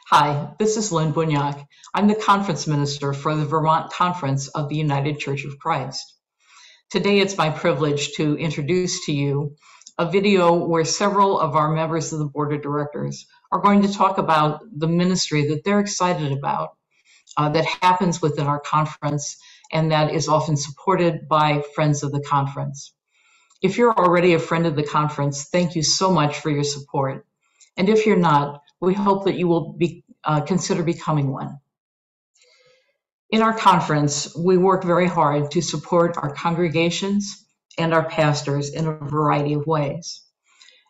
Hi, this is Lynn Bunyak. I'm the conference minister for the Vermont Conference of the United Church of Christ. Today, it's my privilege to introduce to you a video where several of our members of the board of directors are going to talk about the ministry that they're excited about, that happens within our conference, and that is often supported by friends of the conference. If you're already a friend of the conference, thank you so much for your support. And if you're not, we hope that you will consider becoming one. In our conference, we work very hard to support our congregations and our pastors in a variety of ways.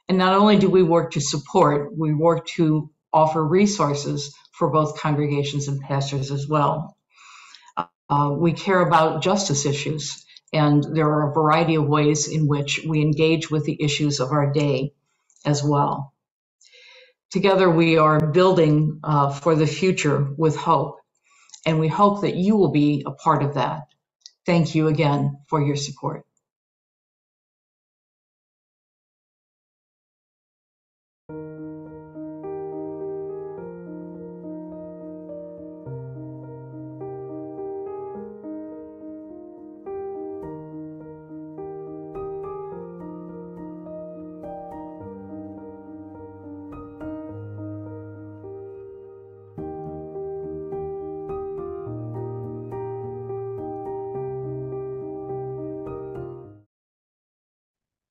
And not only do we work to support, we work to offer resources for both congregations and pastors as well. We care about justice issues, and there are a variety of ways in which we engage with the issues of our day as well. Together, we are building for the future with hope, and we hope that you will be a part of that. Thank you again for your support.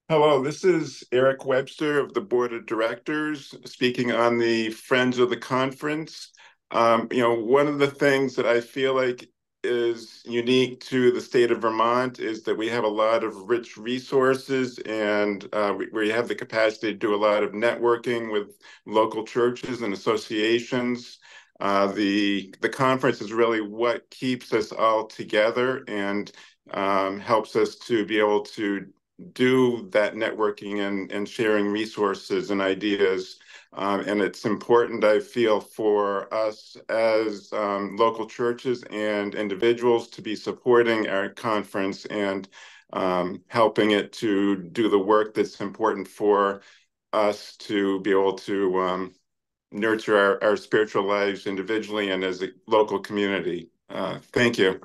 Hello, this is Eric Webster of the Board of Directors speaking on the Friends of the Conference. One of the things that I feel like is unique to the state of Vermont is that we have a lot of rich resources, and we have the capacity to do a lot of networking with local churches and associations. The conference is really what keeps us all together and helps us to be able to do that networking and sharing resources and ideas. And it's important, I feel, for us as local churches and individuals to be supporting our conference and helping it to do the work that's important for us to be able to nurture our spiritual lives individually and as a local community. Thank you.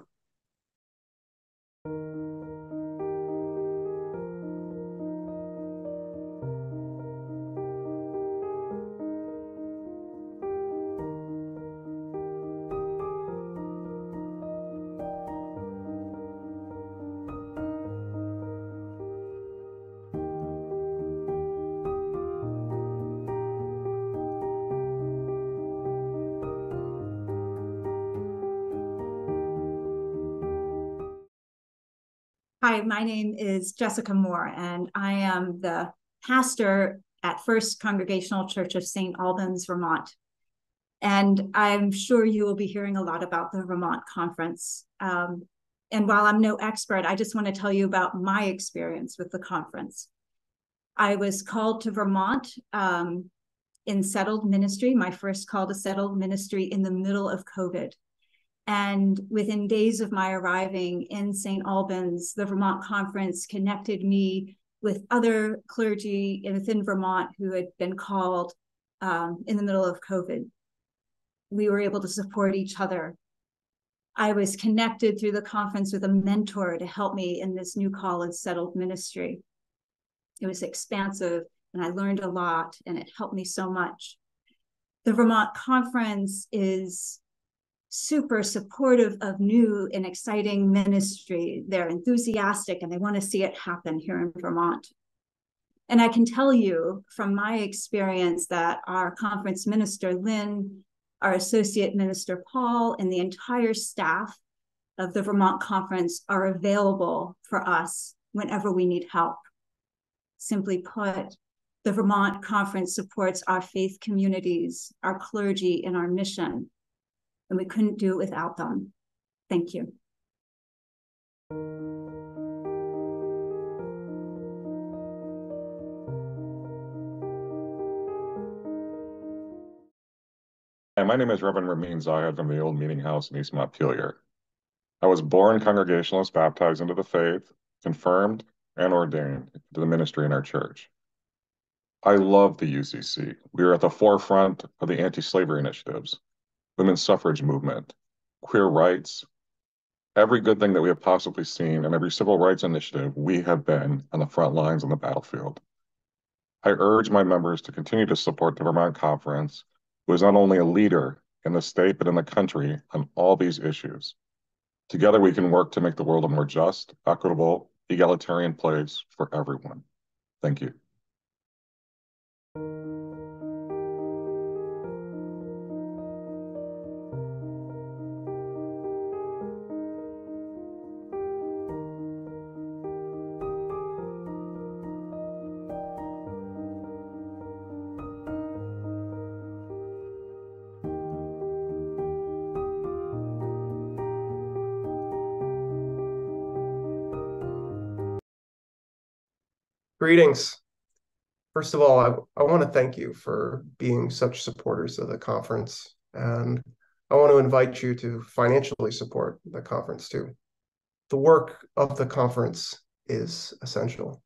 Hi, my name is Jessica Moore, and I am the pastor at First Congregational Church of St. Albans, Vermont. And I'm sure you will be hearing a lot about the Vermont Conference. And while I'm no expert, I just want to tell you about my experience with the conference. I was called to Vermont in settled ministry, my first call to settled ministry in the middle of COVID. And within days of my arriving in St. Albans, the Vermont Conference connected me with other clergy within Vermont who had been called in the middle of COVID. We were able to support each other. I was connected through the conference with a mentor to help me in this new call in settled ministry. It was expansive, and I learned a lot, and it helped me so much. The Vermont Conference is super supportive of new and exciting ministry. They're enthusiastic and they want to see it happen here in Vermont. And I can tell you from my experience that our conference minister, Lynn, our associate minister, Paul, and the entire staff of the Vermont Conference are available for us whenever we need help. Simply put, the Vermont Conference supports our faith communities, our clergy, and our mission. And we couldn't do it without them. Thank you. Hi, my name is Reverend Ramin Zayed from the Old Meeting House in East Montpelier. I was born Congregationalist, baptized into the faith, confirmed, and ordained to the ministry in our church. I love the UCC. We are at the forefront of the anti-slavery initiatives, women's suffrage movement, queer rights, every good thing that we have possibly seen, and every civil rights initiative, we have been on the front lines on the battlefield. I urge my members to continue to support the Vermont Conference, who is not only a leader in the state, but in the country on all these issues. Together, we can work to make the world a more just, equitable, egalitarian place for everyone. Thank you. Greetings. First of all, I want to thank you for being such supporters of the conference, and I want to invite you to financially support the conference too. The work of the conference is essential.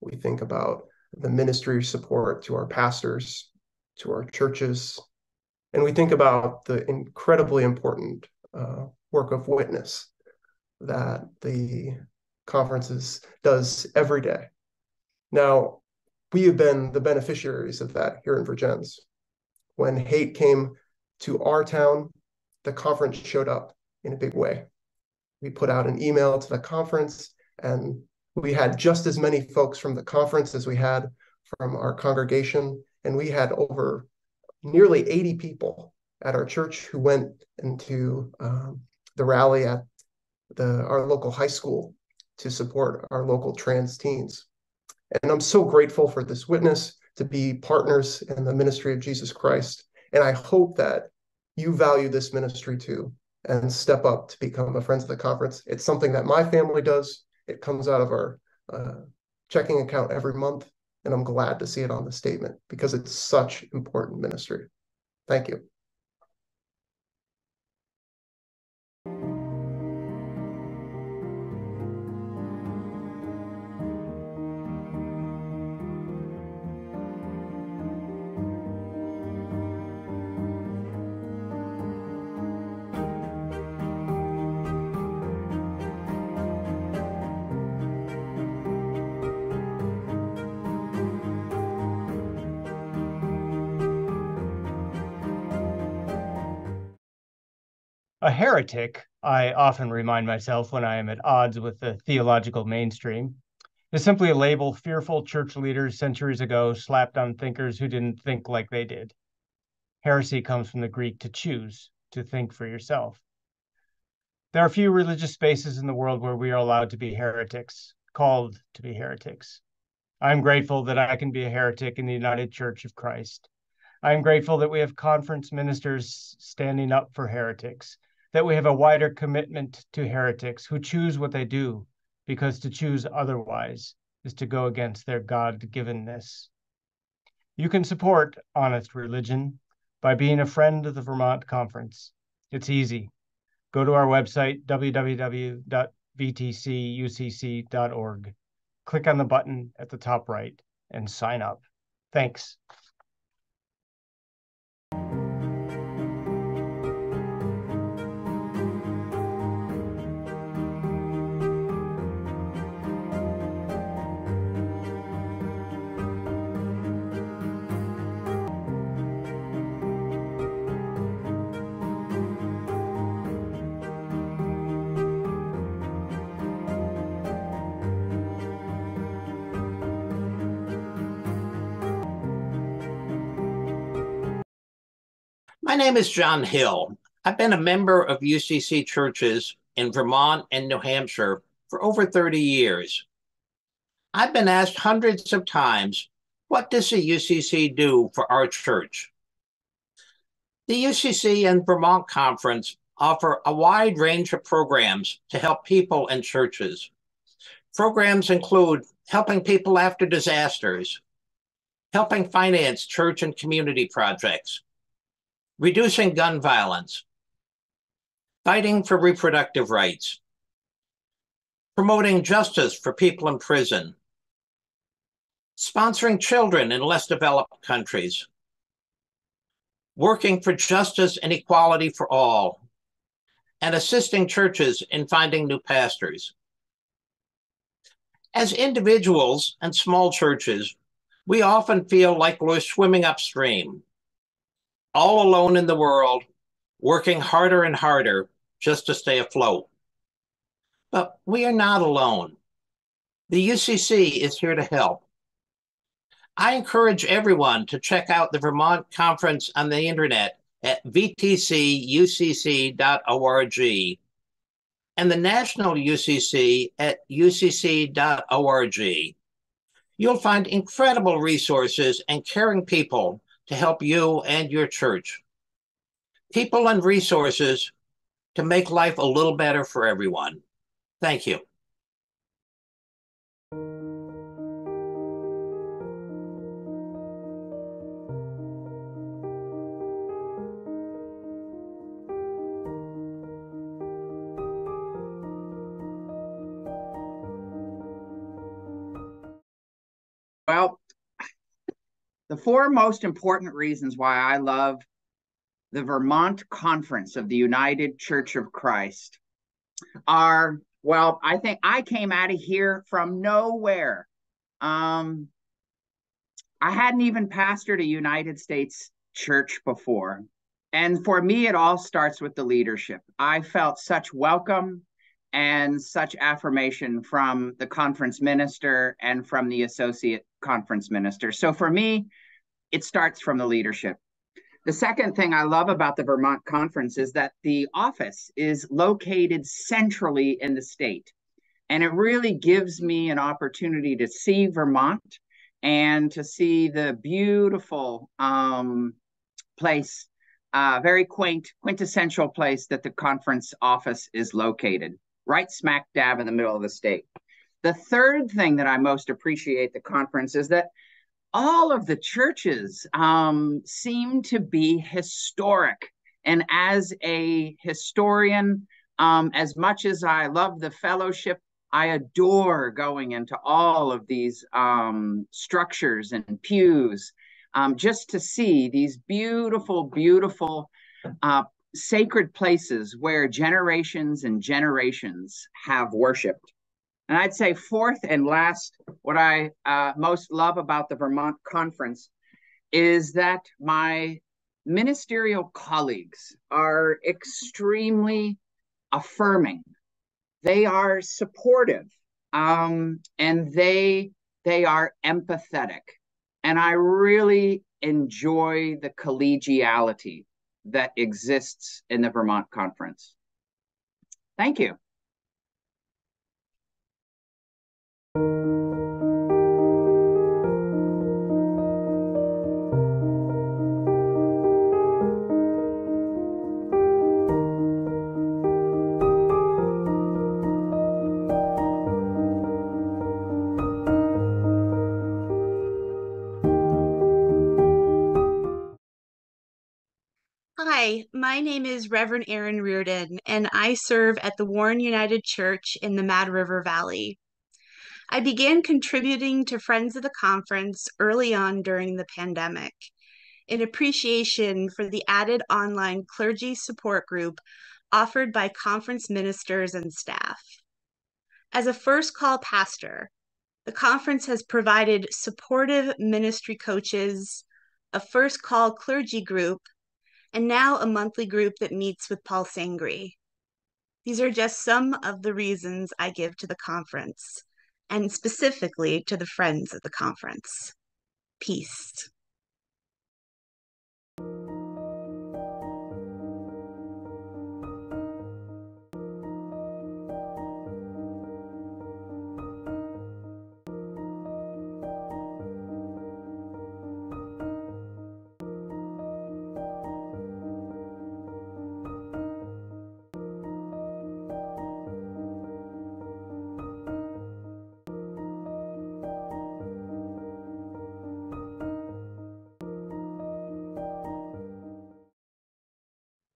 We think about the ministry support to our pastors, to our churches, and we think about the incredibly important work of witness that the conferences does every day. Now, we have been the beneficiaries of that here in Virgins. When hate came to our town, the conference showed up in a big way. We put out an email to the conference, and we had just as many folks from the conference as we had from our congregation, and we had over nearly 80 people at our church who went into the rally at our local high school to support our local trans teens. And I'm so grateful for this witness to be partners in the ministry of Jesus Christ. And I hope that you value this ministry too and step up to become a Friends of the Conference. It's something that my family does. It comes out of our checking account every month. And I'm glad to see it on the statement because it's such important ministry. Thank you. A heretic, I often remind myself when I am at odds with the theological mainstream, is simply a label fearful church leaders centuries ago slapped on thinkers who didn't think like they did. Heresy comes from the Greek to choose, to think for yourself. There are few religious spaces in the world where we are allowed to be heretics, called to be heretics. I'm grateful that I can be a heretic in the United Church of Christ. I am grateful that we have conference ministers standing up for heretics, that we have a wider commitment to heretics who choose what they do, because to choose otherwise is to go against their God-givenness. You can support honest religion by being a friend of the Vermont Conference. It's easy. Go to our website, www.vtcucc.org. Click on the button at the top right and sign up. Thanks. My name is John Hill. I've been a member of UCC churches in Vermont and New Hampshire for over 30 years. I've been asked hundreds of times, what does the UCC do for our church? The UCC and Vermont Conference offer a wide range of programs to help people and churches. Programs include helping people after disasters, helping finance church and community projects, reducing gun violence, fighting for reproductive rights, promoting justice for people in prison, sponsoring children in less developed countries, working for justice and equality for all, and assisting churches in finding new pastors. As individuals and small churches, we often feel like we're swimming upstream, all alone in the world, working harder and harder just to stay afloat. But we are not alone. The UCC is here to help. I encourage everyone to check out the Vermont Conference on the internet at vtcucc.org and the National UCC at ucc.org. You'll find incredible resources and caring people to help you and your church. People and resources to make life a little better for everyone. Thank you. Well, the four most important reasons why I love the Vermont Conference of the United Church of Christ are, well, I think I came out of here from nowhere. I hadn't even pastored a United States church before. And for me, it all starts with the leadership. I felt such welcome and such affirmation from the conference minister and from the associate conference minister. So for me, it starts from the leadership. The second thing I love about the Vermont Conference is that the office is located centrally in the state. And it really gives me an opportunity to see Vermont and to see the beautiful place, very quaint, quintessential place that the conference office is located, right smack dab in the middle of the state. The third thing that I most appreciate the conference is that all of the churches seem to be historic. And as a historian, as much as I love the fellowship, I adore going into all of these structures and pews just to see these beautiful, beautiful sacred places where generations and generations have worshiped. And I'd say fourth and last, what I most love about the Vermont Conference is that my ministerial colleagues are extremely affirming. They are supportive, and they are empathetic. And I really enjoy the collegiality that exists in the Vermont Conference. Thank you. Hi, my name is Reverend Erin Reardon, and I serve at the Warren United Church in the Mad River Valley. I began contributing to Friends of the Conference early on during the pandemic, in appreciation for the added online clergy support group offered by conference ministers and staff. As a first call pastor, the conference has provided supportive ministry coaches, a first call clergy group, and now a monthly group that meets with Paul Sangri. These are just some of the reasons I give to the conference, and specifically to the friends of the conference. Peace.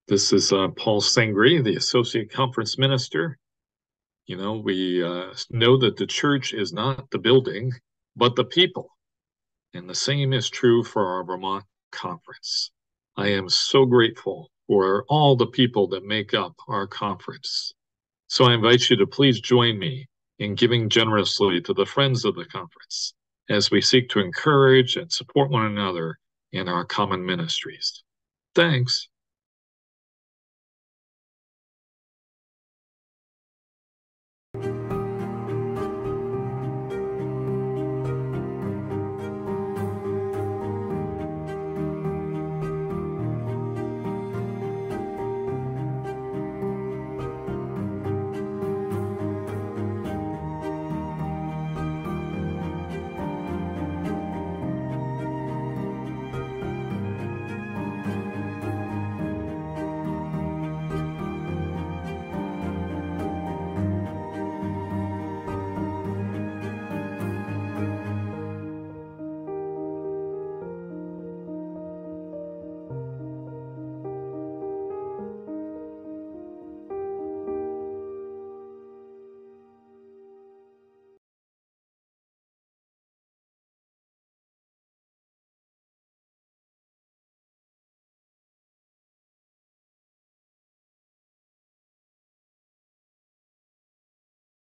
This is Paul Sangri, the Associate Conference Minister. You know, we know that the church is not the building, but the people. and the same is true for our Vermont Conference. I am so grateful for all the people that make up our conference. So I invite you to please join me in giving generously to the friends of the conference as we seek to encourage and support one another in our common ministries. Thanks.